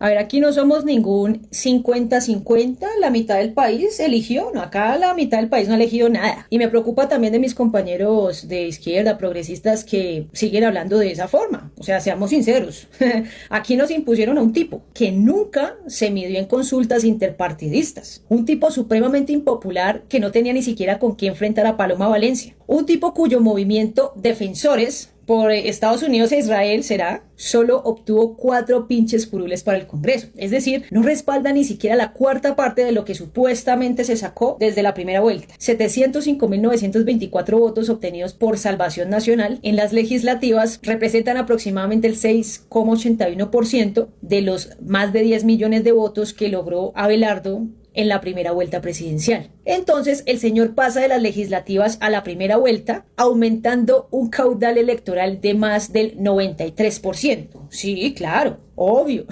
A ver, aquí no somos ningún 50-50, la mitad del país eligió, no, acá la mitad del país no ha elegido nada. Y me preocupa también de mis compañeros de izquierda, progresistas, que siguen hablando de esa forma. O sea, seamos sinceros, aquí nos impusieron a un tipo que nunca se midió en consultas interpartidistas, un tipo supremamente impopular que no tenía ni siquiera con quién enfrentar a Paloma Valencia, un tipo cuyo movimiento Defensores por Estados Unidos e Israel solo obtuvo 4 pinches curules para el Congreso. Es decir, no respalda ni siquiera la cuarta parte de lo que supuestamente se sacó desde la primera vuelta. 705.924 votos obtenidos por Salvación Nacional en las legislativas representan aproximadamente el 6,81% de los más de 10 millones de votos que logró Abelardo en la primera vuelta presidencial. Entonces, el señor pasa de las legislativas a la primera vuelta, aumentando un caudal electoral de más del 93%. Sí, claro, obvio.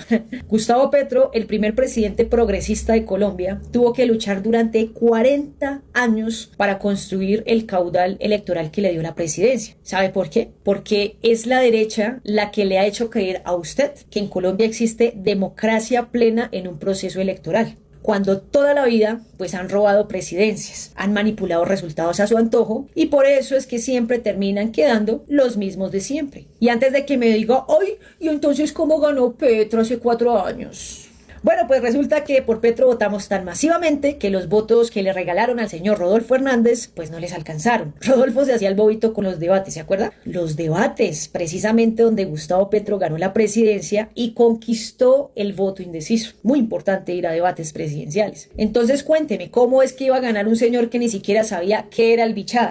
Gustavo Petro, el primer presidente progresista de Colombia, tuvo que luchar durante 40 años para construir el caudal electoral que le dio la presidencia. ¿Sabe por qué? Porque es la derecha la que le ha hecho creer a usted que en Colombia existe democracia plena en un proceso electoral, cuando toda la vida pues han robado presidencias, han manipulado resultados a su antojo y por eso es que siempre terminan quedando los mismos de siempre. Y antes de que me diga, ¡ay! ¿Y entonces cómo ganó Petro hace 4 años? Bueno, pues resulta que por Petro votamos tan masivamente que los votos que le regalaron al señor Rodolfo Hernández pues no les alcanzaron. Rodolfo se hacía el bobito con los debates, ¿se acuerda? Los debates, precisamente donde Gustavo Petro ganó la presidencia y conquistó el voto indeciso. Muy importante ir a debates presidenciales. Entonces cuénteme, ¿cómo es que iba a ganar un señor que ni siquiera sabía qué era el bichada?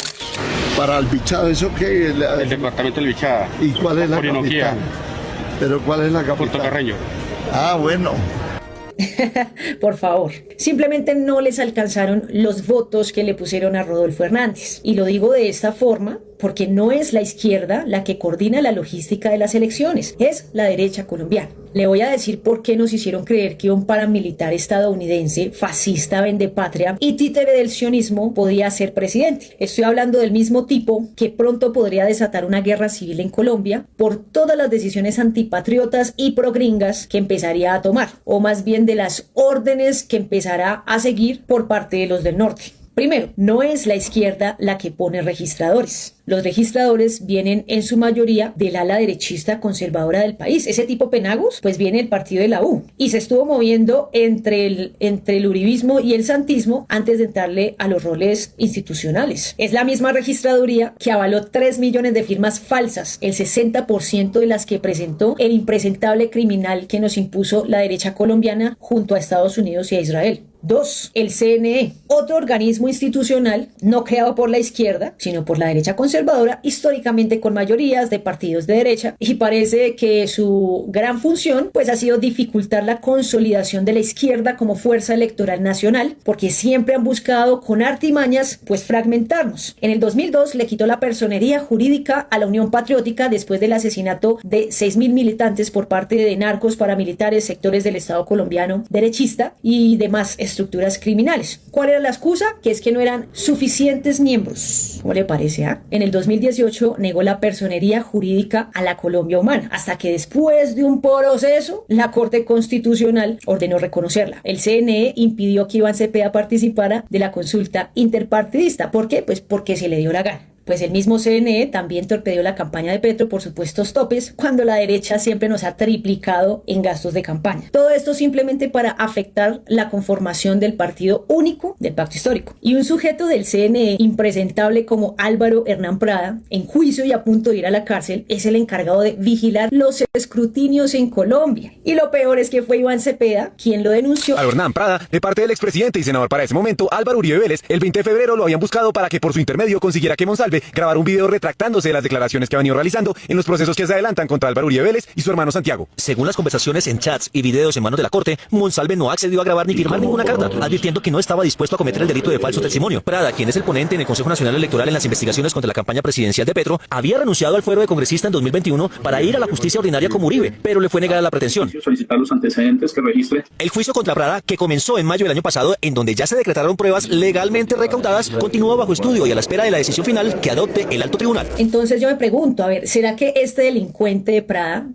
Para el bichada, ¿eso qué? El departamento del Bichada. ¿Y cuál es la Orinoquía. capital? ¿Pero cuál es la capital? Puerto Carreño. Ah, bueno. Por favor, simplemente no les alcanzaron los votos que le pusieron a Rodolfo Hernández. Y lo digo de esta forma porque no es la izquierda la que coordina la logística de las elecciones, es la derecha colombiana. Le voy a decir por qué nos hicieron creer que un paramilitar estadounidense, fascista, vendepatria y títere del sionismo podía ser presidente. Estoy hablando del mismo tipo que pronto podría desatar una guerra civil en Colombia por todas las decisiones antipatriotas y progringas que empezaría a tomar, o más bien de las órdenes que empezará a seguir por parte de los del norte. Primero, no es la izquierda la que pone registradores. Los registradores vienen en su mayoría del ala derechista conservadora del país. Ese tipo Penagos, pues viene del partido de la U y se estuvo moviendo entre el uribismo y el santismo antes de entrarle a los roles institucionales. Es la misma registraduría que avaló 3 millones de firmas falsas, el 60% de las que presentó el impresentable criminal que nos impuso la derecha colombiana junto a Estados Unidos y a Israel. 2. El CNE, otro organismo institucional no creado por la izquierda, sino por la derecha conservadora, históricamente con mayorías de partidos de derecha, y parece que su gran función pues ha sido dificultar la consolidación de la izquierda como fuerza electoral nacional, porque siempre han buscado con artimañas pues fragmentarnos. En el 2002 le quitó la personería jurídica a la Unión Patriótica después del asesinato de 6.000 militantes por parte de narcos, paramilitares, sectores del Estado colombiano derechista y demás estructuras criminales. ¿Cuál era la excusa? Que es que no eran suficientes miembros. ¿Cómo le parece? En el 2018 negó la personería jurídica a la Colombia humana, hasta que después de un proceso, la Corte Constitucional ordenó reconocerla. El CNE impidió que Iván Cepeda participara de la consulta interpartidista. ¿Por qué? Pues porque se le dio la gana. Pues el mismo CNE también torpedeó la campaña de Petro por supuestos topes, cuando la derecha siempre nos ha triplicado en gastos de campaña. Todo esto simplemente para afectar la conformación del partido único del pacto histórico. Y un sujeto del CNE impresentable como Álvaro Hernán Prada, en juicio y a punto de ir a la cárcel, es el encargado de vigilar los escrutinios en Colombia. Y lo peor es que fue Iván Cepeda quien lo denunció. A Hernán Prada, de parte del expresidente y senador para ese momento, Álvaro Uribe Vélez, el 20 de febrero lo habían buscado para que por su intermedio consiguiera que Monsalve grabar un video retractándose de las declaraciones que ha venido realizando en los procesos que se adelantan contra Álvaro Uribe Vélez y su hermano Santiago. Según las conversaciones en chats y videos en manos de la corte, Monsalve no accedió a grabar ni firmar ninguna carta, advirtiendo que no estaba dispuesto a cometer el delito de falso testimonio. Prada, quien es el ponente en el Consejo Nacional Electoral en las investigaciones contra la campaña presidencial de Petro, había renunciado al fuero de congresista en 2021 para ir a la justicia ordinaria como Uribe, pero le fue negada la pretensión. Solicitar los antecedentes que registre. El juicio contra Prada, que comenzó en mayo del año pasado, en donde ya se decretaron pruebas legalmente recaudadas, continúa bajo estudio y a la espera de la decisión final que que adopte el alto tribunal. Entonces yo me pregunto, a ver, ¿será que este delincuente de Prada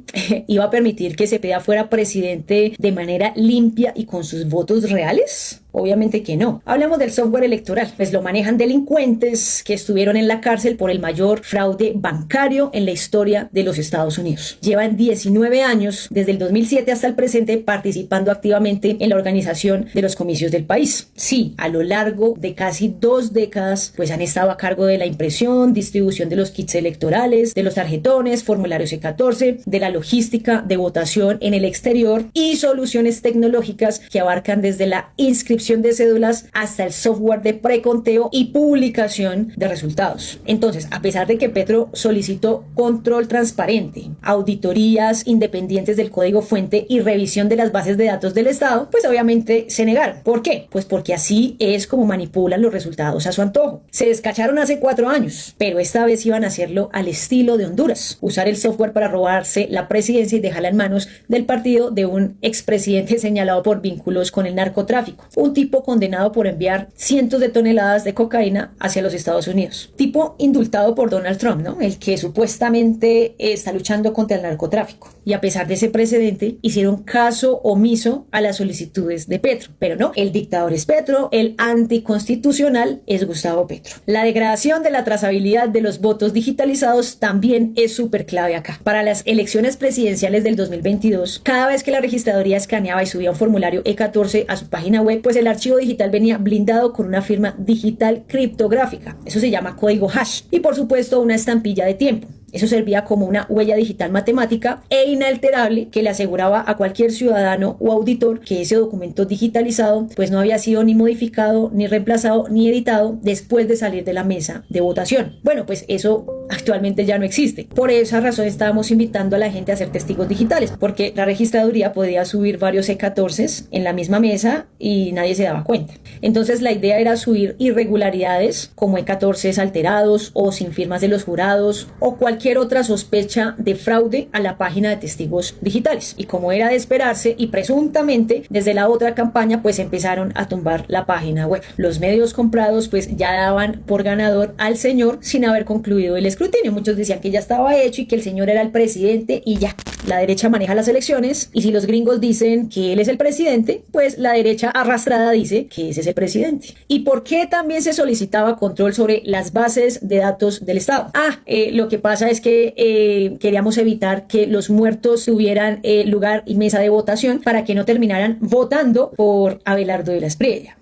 iba a permitir que Cepeda fuera presidente de manera limpia y con sus votos reales? Obviamente que no. Hablamos del software electoral, pues lo manejan delincuentes que estuvieron en la cárcel por el mayor fraude bancario en la historia de los Estados Unidos. Llevan 19 años, desde el 2007 hasta el presente, participando activamente en la organización de los comicios del país. Sí, a lo largo de casi 2 décadas, pues han estado a cargo de la impresión, distribución de los kits electorales, de los tarjetones, formularios E14, de la logística de votación en el exterior y soluciones tecnológicas que abarcan desde la inscripción de cédulas hasta el software de preconteo y publicación de resultados. Entonces, a pesar de que Petro solicitó control transparente, auditorías independientes del código fuente y revisión de las bases de datos del Estado, pues obviamente se negaron. ¿Por qué? Pues porque así es como manipulan los resultados a su antojo. Se descacharon hace 4 años, pero esta vez iban a hacerlo al estilo de Honduras, usar el software para robarse la presidencia y dejarla en manos del partido de un expresidente señalado por vínculos con el narcotráfico. Un tipo condenado por enviar cientos de toneladas de cocaína hacia los Estados Unidos. Tipo indultado por Donald Trump, ¿no? El que supuestamente está luchando contra el narcotráfico. Y a pesar de ese precedente, hicieron caso omiso a las solicitudes de Petro. Pero no, el dictador es Petro, el anticonstitucional es Gustavo Petro. La degradación de la trazabilidad de los votos digitalizados también es súper clave acá. Para las elecciones presidenciales del 2022, cada vez que la registraduría escaneaba y subía un formulario E14 a su página web, pues el archivo digital venía blindado con una firma digital criptográfica. Eso se llama código hash. Y por supuesto una estampilla de tiempo. Eso servía como una huella digital matemática e inalterable que le aseguraba a cualquier ciudadano o auditor que ese documento digitalizado pues no había sido ni modificado, ni reemplazado, ni editado después de salir de la mesa de votación. Bueno, pues eso actualmente ya no existe. Por esa razón estábamos invitando a la gente a ser testigos digitales, porque la registraduría podía subir varios E14 en la misma mesa y nadie se daba cuenta. Entonces la idea era subir irregularidades como E14 alterados o sin firmas de los jurados o cualquier otra sospecha de fraude a la página de testigos digitales. Y como era de esperarse y presuntamente desde la otra campaña pues empezaron a tumbar la página web. Los medios comprados pues ya daban por ganador al señor sin haber concluido el escrutinio. Muchos decían que ya estaba hecho y que el señor era el presidente y ya. La derecha maneja las elecciones y si los gringos dicen que él es el presidente, pues la derecha arrastrada dice que ese es el presidente. ¿Y por qué también se solicitaba control sobre las bases de datos del Estado? Lo que pasa es que queríamos evitar que los muertos tuvieran lugar y mesa de votación para que no terminaran votando por Abelardo de la Espriella.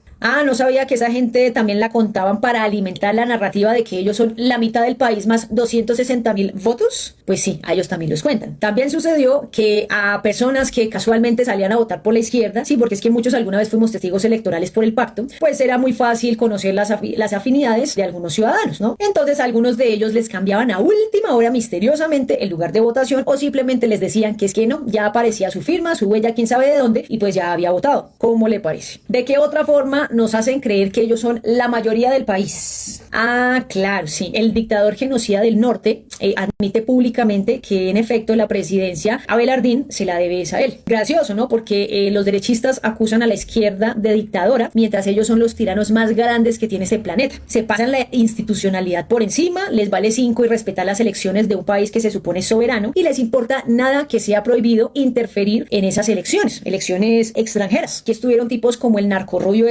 No sabía que esa gente también la contaban para alimentar la narrativa de que ellos son la mitad del país más 260,000 votos. Pues sí, a ellos también los cuentan. También sucedió que a personas que casualmente salían a votar por la izquierda, sí, porque es que muchos alguna vez fuimos testigos electorales por el pacto, pues era muy fácil conocer las afinidades de algunos ciudadanos, ¿no? Entonces algunos de ellos les cambiaban a última hora misteriosamente el lugar de votación o simplemente les decían que es que no, ya aparecía su firma, su huella, quién sabe de dónde, y pues ya había votado. ¿Cómo le parece? ¿De qué otra forma nos hacen creer que ellos son la mayoría del país? Claro, sí. El dictador genocida del norte admite públicamente que en efecto la presidencia Abelardín se la debe a él. Gracioso, ¿no? Porque los derechistas acusan a la izquierda de dictadora, mientras ellos son los tiranos más grandes que tiene este planeta. Se pasan la institucionalidad por encima, les vale 5 y respetar las elecciones de un país que se supone soberano y les importa nada que sea prohibido interferir en esas elecciones extranjeras. Que estuvieron tipos como el narcorrubio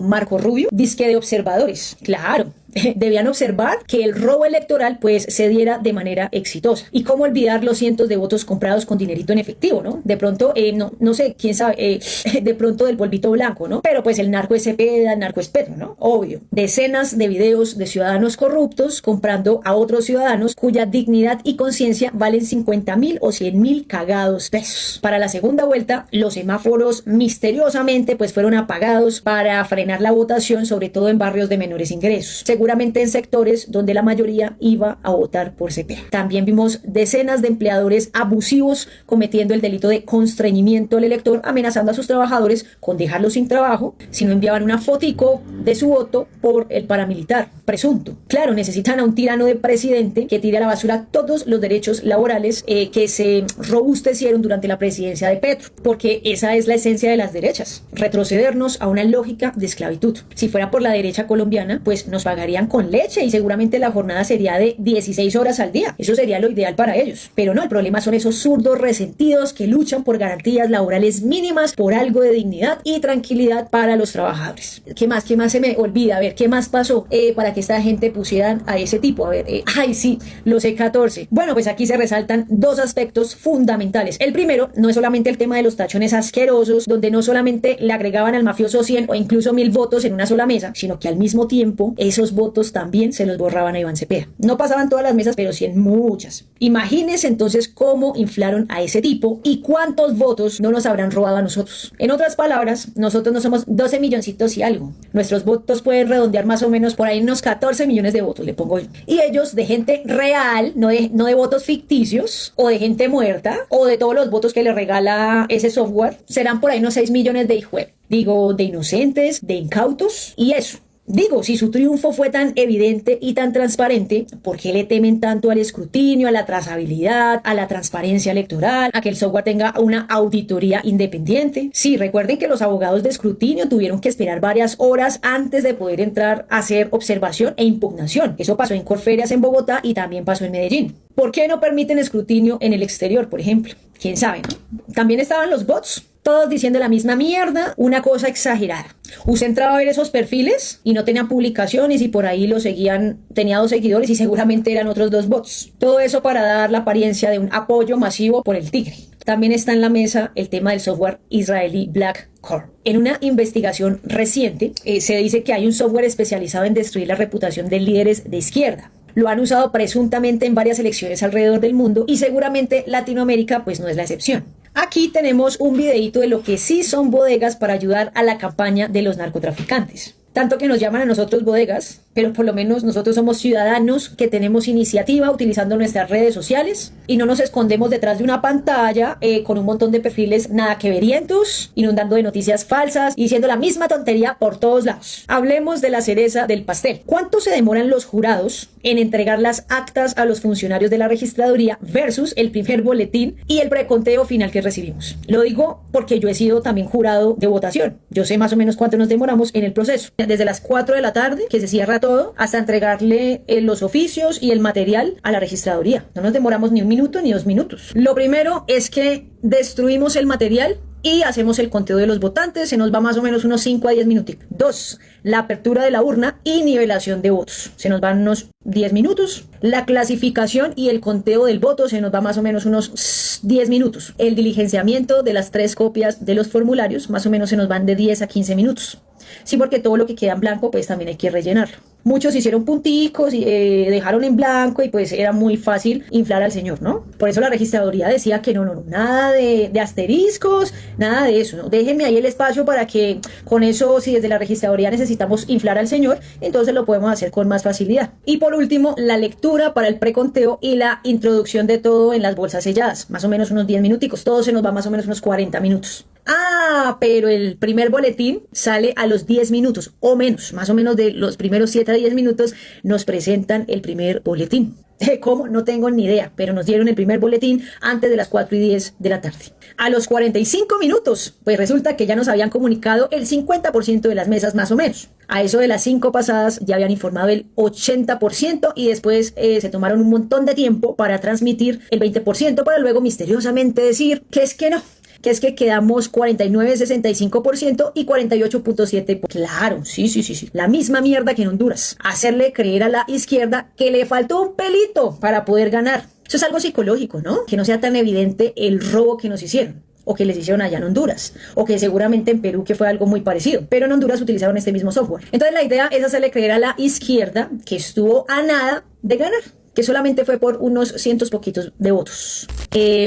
Marco Rubio, disque de observadores. Claro. Debían observar que el robo electoral pues se diera de manera exitosa. Y cómo olvidar los cientos de votos comprados con dinerito en efectivo, ¿no? De pronto, no sé, quién sabe, de pronto del polvito blanco, ¿no? Pero pues el narco es Cepeda, el narco es Petro, ¿no? Obvio. Decenas de videos de ciudadanos corruptos comprando a otros ciudadanos cuya dignidad y conciencia valen 50,000 o 100,000 cagados pesos. Para la segunda vuelta, los semáforos misteriosamente pues fueron apagados para frenar la votación, sobre todo en barrios de menores ingresos. Seguramente en sectores donde la mayoría iba a votar por Cepeda. También vimos decenas de empleadores abusivos cometiendo el delito de constreñimiento al elector, amenazando a sus trabajadores con dejarlos sin trabajo si no enviaban una fotico de su voto por el paramilitar presunto. Claro, necesitan a un tirano de presidente que tire a la basura todos los derechos laborales que se robustecieron durante la presidencia de Petro, porque esa es la esencia de las derechas, retrocedernos a una lógica de esclavitud. Si fuera por la derecha colombiana, pues nos pagarían con leche y seguramente la jornada sería de 16 horas al día. Eso sería lo ideal para ellos. Pero no, el problema son esos zurdos resentidos que luchan por garantías laborales mínimas, por algo de dignidad y tranquilidad para los trabajadores. ¿Qué más se me olvida? A ver, ¿qué más pasó para que esta gente pusieran a ese tipo? A ver, ay sí, los E14. Bueno, pues aquí se resaltan dos aspectos fundamentales. El primero, no es solamente el tema de los tachones asquerosos, donde no solamente le agregaban al mafioso 100 o incluso 1000 votos en una sola mesa, sino que al mismo tiempo esos votos también se los borraban a Iván Cepeda. No pasaban todas las mesas, pero sí en muchas. Imagínense entonces cómo inflaron a ese tipo y cuántos votos no nos habrán robado a nosotros. En otras palabras, nosotros no somos 12 milloncitos y algo. Nuestros votos pueden redondear más o menos por ahí unos 14 millones de votos, le pongo yo. Y ellos de gente real, no de votos ficticios o de gente muerta o de todos los votos que le regala ese software, serán por ahí unos 6 millones de hijos. Digo, de inocentes, de incautos y eso. Digo, si su triunfo fue tan evidente y tan transparente, ¿por qué le temen tanto al escrutinio, a la trazabilidad, a la transparencia electoral, a que el software tenga una auditoría independiente? Sí, recuerden que los abogados de escrutinio tuvieron que esperar varias horas antes de poder entrar a hacer observación e impugnación. Eso pasó en Corferias en Bogotá y también pasó en Medellín. ¿Por qué no permiten escrutinio en el exterior, por ejemplo? ¿Quién sabe, no? También estaban los bots. Todos diciendo la misma mierda, una cosa exagerada. Usted entraba a ver esos perfiles y no tenían publicaciones y por ahí lo seguían, tenía 2 seguidores y seguramente eran otros 2 bots. Todo eso para dar la apariencia de un apoyo masivo por el tigre. También está en la mesa el tema del software israelí Black Core. En una investigación reciente se dice que hay un software especializado en destruir la reputación de líderes de izquierda. Lo han usado presuntamente en varias elecciones alrededor del mundo y seguramente Latinoamérica pues no es la excepción. Aquí tenemos un videíto de lo que sí son bodegas para ayudar a la campaña de los narcotraficantes. Tanto que nos llaman a nosotros bodegas, pero por lo menos nosotros somos ciudadanos que tenemos iniciativa utilizando nuestras redes sociales y no nos escondemos detrás de una pantalla con un montón de perfiles nada que verientos, inundando de noticias falsas y diciendo la misma tontería por todos lados. Hablemos de la cereza del pastel. ¿Cuánto se demoran los jurados en entregar las actas a los funcionarios de la registraduría versus el primer boletín y el preconteo final que recibimos? Lo digo porque yo he sido también jurado de votación. Yo sé más o menos cuánto nos demoramos en el proceso. Desde las 4 de la tarde, que se cierra todo, hasta entregarle los oficios y el material a la registraduría. No nos demoramos ni 1 minuto ni 2 minutos. Lo primero es que destruimos el material y hacemos el conteo de los votantes. Se nos va más o menos unos 5 a 10 minutos. 2. La apertura de la urna y nivelación de votos. Se nos van unos 10 minutos. La clasificación y el conteo del voto se nos va más o menos unos 10 minutos. El diligenciamiento de las 3 copias de los formularios más o menos se nos van de 10 a 15 minutos. Sí, porque todo lo que queda en blanco pues también hay que rellenarlo. Muchos hicieron punticos y dejaron en blanco y pues era muy fácil inflar al señor, ¿no? Por eso la registraduría decía que no, nada de asteriscos, nada de eso, ¿no? Déjenme ahí el espacio para que con eso, si desde la registraduría necesitamos inflar al señor, entonces lo podemos hacer con más facilidad. Y por último, la lectura para el preconteo y la introducción de todo en las bolsas selladas, más o menos unos 10 minuticos, todo se nos va más o menos unos 40 minutos. Ah, pero el primer boletín sale a los 10 minutos o menos, más o menos de los primeros 7 a 10 minutos nos presentan el primer boletín. ¿Cómo? No tengo ni idea, pero nos dieron el primer boletín antes de las 4:10 de la tarde. A los 45 minutos, pues resulta que ya nos habían comunicado el 50% de las mesas más o menos. A eso de las 5 pasadas ya habían informado el 80% y después se tomaron un montón de tiempo para transmitir el 20% para luego misteriosamente decir que es que no. Que es que quedamos 49,65% y 48,7%. Claro, sí. La misma mierda que en Honduras. Hacerle creer a la izquierda que le faltó un pelito para poder ganar. Eso es algo psicológico, ¿no? Que no sea tan evidente el robo que nos hicieron. O que les hicieron allá en Honduras. O que seguramente en Perú que fue algo muy parecido. Pero en Honduras utilizaron este mismo software. Entonces la idea es hacerle creer a la izquierda que estuvo a nada de ganar. que solamente fue por unos cientos poquitos de votos.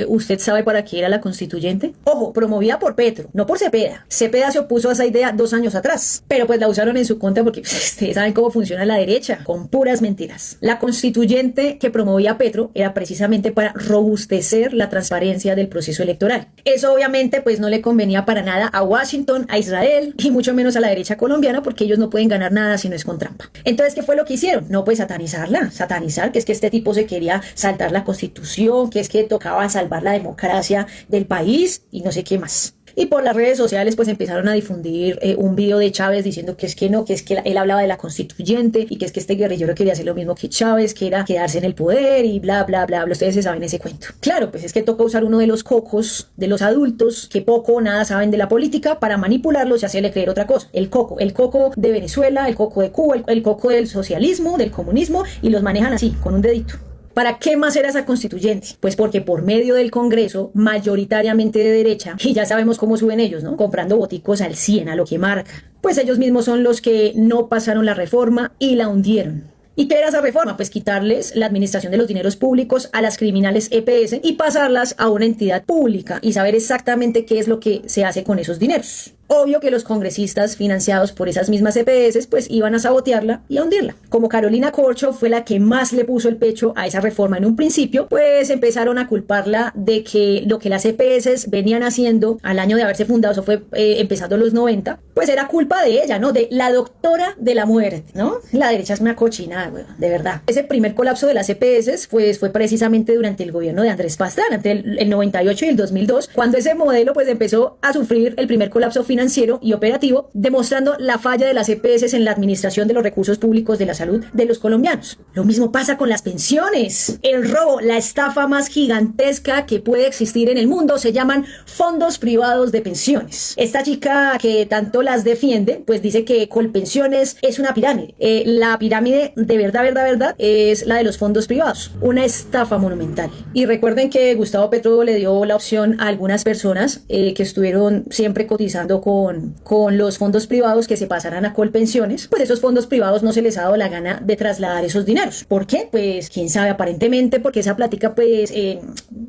¿Usted sabe para qué era la constituyente? Ojo, promovida por Petro, no por Cepeda. Cepeda se opuso a esa idea 2 años atrás, pero pues la usaron en su contra porque ustedes saben cómo funciona la derecha, con puras mentiras. La constituyente que promovía Petro era precisamente para robustecer la transparencia del proceso electoral. Eso obviamente pues no le convenía para nada a Washington, a Israel y mucho menos a la derecha colombiana, porque ellos no pueden ganar nada si no es con trampa. Entonces, ¿qué fue lo que hicieron? No, pues satanizar, que es que este tipo se quería saltar la constitución, que es que tocaba salvar la democracia del país y no sé qué más. Y por las redes sociales pues empezaron a difundir un video de Chávez diciendo que es que no, que es que él hablaba de la constituyente y que es que este guerrillero quería hacer lo mismo que Chávez, que era quedarse en el poder y bla, bla, bla, bla. Ustedes se saben ese cuento. Claro, pues es que toca usar uno de los cocos de los adultos que poco o nada saben de la política para manipularlos y hacerle creer otra cosa. El coco de Venezuela, el coco de Cuba, el coco del socialismo, del comunismo, y los manejan así, con un dedito. ¿Para qué más era esa constituyente? Pues porque por medio del Congreso, mayoritariamente de derecha, y ya sabemos cómo suben ellos, ¿no? Comprando boticos al 100, a lo que marca. Pues ellos mismos son los que no pasaron la reforma y la hundieron. ¿Y qué era esa reforma? Pues quitarles la administración de los dineros públicos a las criminales EPS y pasarlas a una entidad pública y saber exactamente qué es lo que se hace con esos dineros. Obvio que los congresistas financiados por esas mismas EPS pues iban a sabotearla y a hundirla. Como Carolina Corcho fue la que más le puso el pecho a esa reforma en un principio, pues empezaron a culparla de que lo que las EPS venían haciendo al año de haberse fundado, eso fue empezando en los 90, pues era culpa de ella, ¿no? De la doctora de la muerte, ¿no? La derecha es una cochinada, bueno, de verdad. Ese primer colapso de las EPS pues fue precisamente durante el gobierno de Andrés Pastrana, entre el 98 y el 2002, cuando ese modelo pues empezó a sufrir el primer colapso financiero y operativo, demostrando la falla de las EPS en la administración de los recursos públicos de la salud de los colombianos. Lo mismo pasa con las pensiones. El robo, la estafa más gigantesca que puede existir en el mundo se llaman fondos privados de pensiones. Esta chica que tanto las defiende, pues dice que Colpensiones es una pirámide. La pirámide de verdad es la de los fondos privados. Una estafa monumental. Y recuerden que Gustavo Petro le dio la opción a algunas personas que estuvieron siempre cotizando con los fondos privados que se pasaran a Colpensiones. Pues esos fondos privados no se les ha dado la gana de trasladar esos dineros. ¿Por qué? Pues quién sabe, aparentemente porque esa plática pues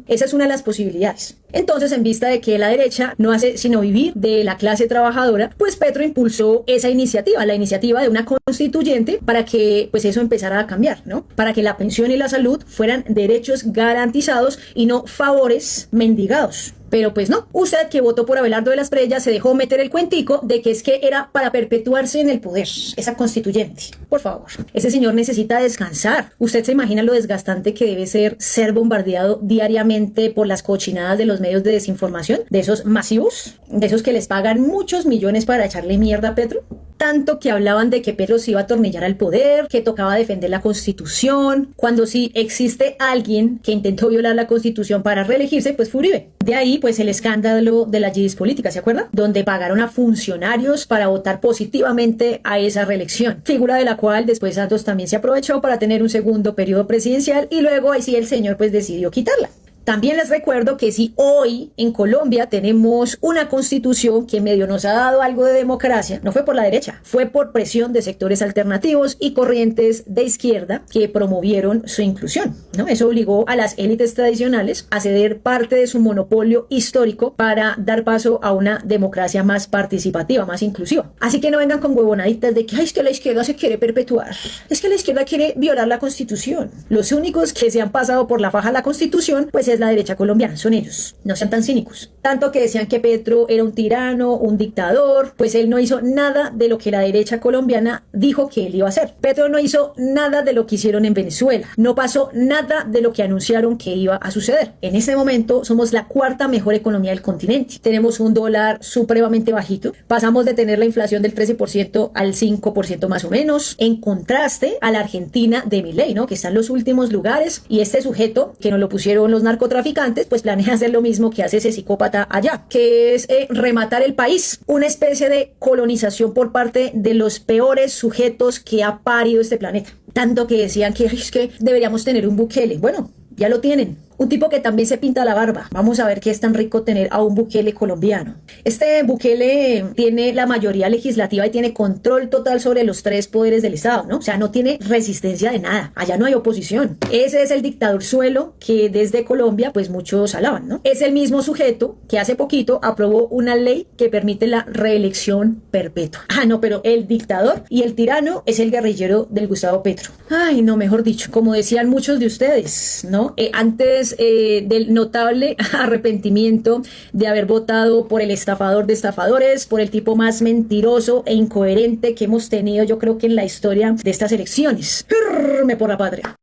esa es una de las posibilidades. Entonces, en vista de que la derecha no hace sino vivir de la clase trabajadora, pues Petro impulsó esa iniciativa, la iniciativa de una constituyente, para que pues eso empezara a cambiar, ¿no? Para que la pensión y la salud fueran derechos garantizados y no favores mendigados. Pero pues no, usted que votó por Abelardo de la Espriella se dejó meter el cuentico de que es que era para perpetuarse en el poder, esa constituyente. Por favor, ese señor necesita descansar. ¿Usted se imagina lo desgastante que debe ser bombardeado diariamente por las cochinadas de los medios de desinformación, de esos masivos, de esos que les pagan muchos millones para echarle mierda a Petro? Tanto que hablaban de que Petro se iba a atornillar al poder, que tocaba defender la Constitución, cuando sí existe alguien que intentó violar la Constitución para reelegirse, pues fue Uribe. De ahí, pues el escándalo de la GIS política, ¿se acuerda? Donde pagaron a funcionarios para votar positivamente a esa reelección, figura de la cual después Santos también se aprovechó para tener un segundo periodo presidencial y luego ahí sí el señor pues decidió quitarla. También les recuerdo que si hoy en Colombia tenemos una constitución que medio nos ha dado algo de democracia, no fue por la derecha, fue por presión de sectores alternativos y corrientes de izquierda que promovieron su inclusión, ¿no? Eso obligó a las élites tradicionales a ceder parte de su monopolio histórico para dar paso a una democracia más participativa, más inclusiva. Así que no vengan con huevonaditas de que es que la izquierda se quiere perpetuar, es que la izquierda quiere violar la constitución. Los únicos que se han pasado por la faja la constitución, pues es la derecha colombiana, son ellos. No sean tan cínicos. Tanto que decían que Petro era un tirano, un dictador, pues él no hizo nada de lo que la derecha colombiana dijo que él iba a hacer. Petro no hizo nada de lo que hicieron en Venezuela. No pasó nada de lo que anunciaron que iba a suceder. En este momento somos la cuarta mejor economía del continente. Tenemos un dólar supremamente bajito. Pasamos de tener la inflación del 13% al 5% más o menos. En contraste a la Argentina de Milei, ¿no? Que está en los últimos lugares. Y este sujeto, que nos lo pusieron los narcotraficantes, pues planea hacer lo mismo que hace ese psicópata allá, que es rematar el país, una especie de colonización por parte de los peores sujetos que ha parido este planeta. Tanto que decían que es que deberíamos tener un Bukele. Bueno, ya lo tienen. Un tipo que también se pinta la barba. Vamos a ver qué es tan rico tener a un Bukele colombiano. Este Bukele tiene la mayoría legislativa y tiene control total sobre los 3 poderes del Estado, ¿no? O sea, no tiene resistencia de nada. Allá no hay oposición. Ese es el dictador suelo que desde Colombia, pues muchos alaban, ¿no? Es el mismo sujeto que hace poquito aprobó una ley que permite la reelección perpetua. Ah, no, pero el dictador y el tirano es el guerrillero del Gustavo Petro. Ay, no, mejor dicho, como decían muchos de ustedes, ¿no? Antes del notable arrepentimiento de haber votado por el estafador de estafadores, por el tipo más mentiroso e incoherente que hemos tenido, yo creo que en la historia de estas elecciones. ¡Firme por la patria!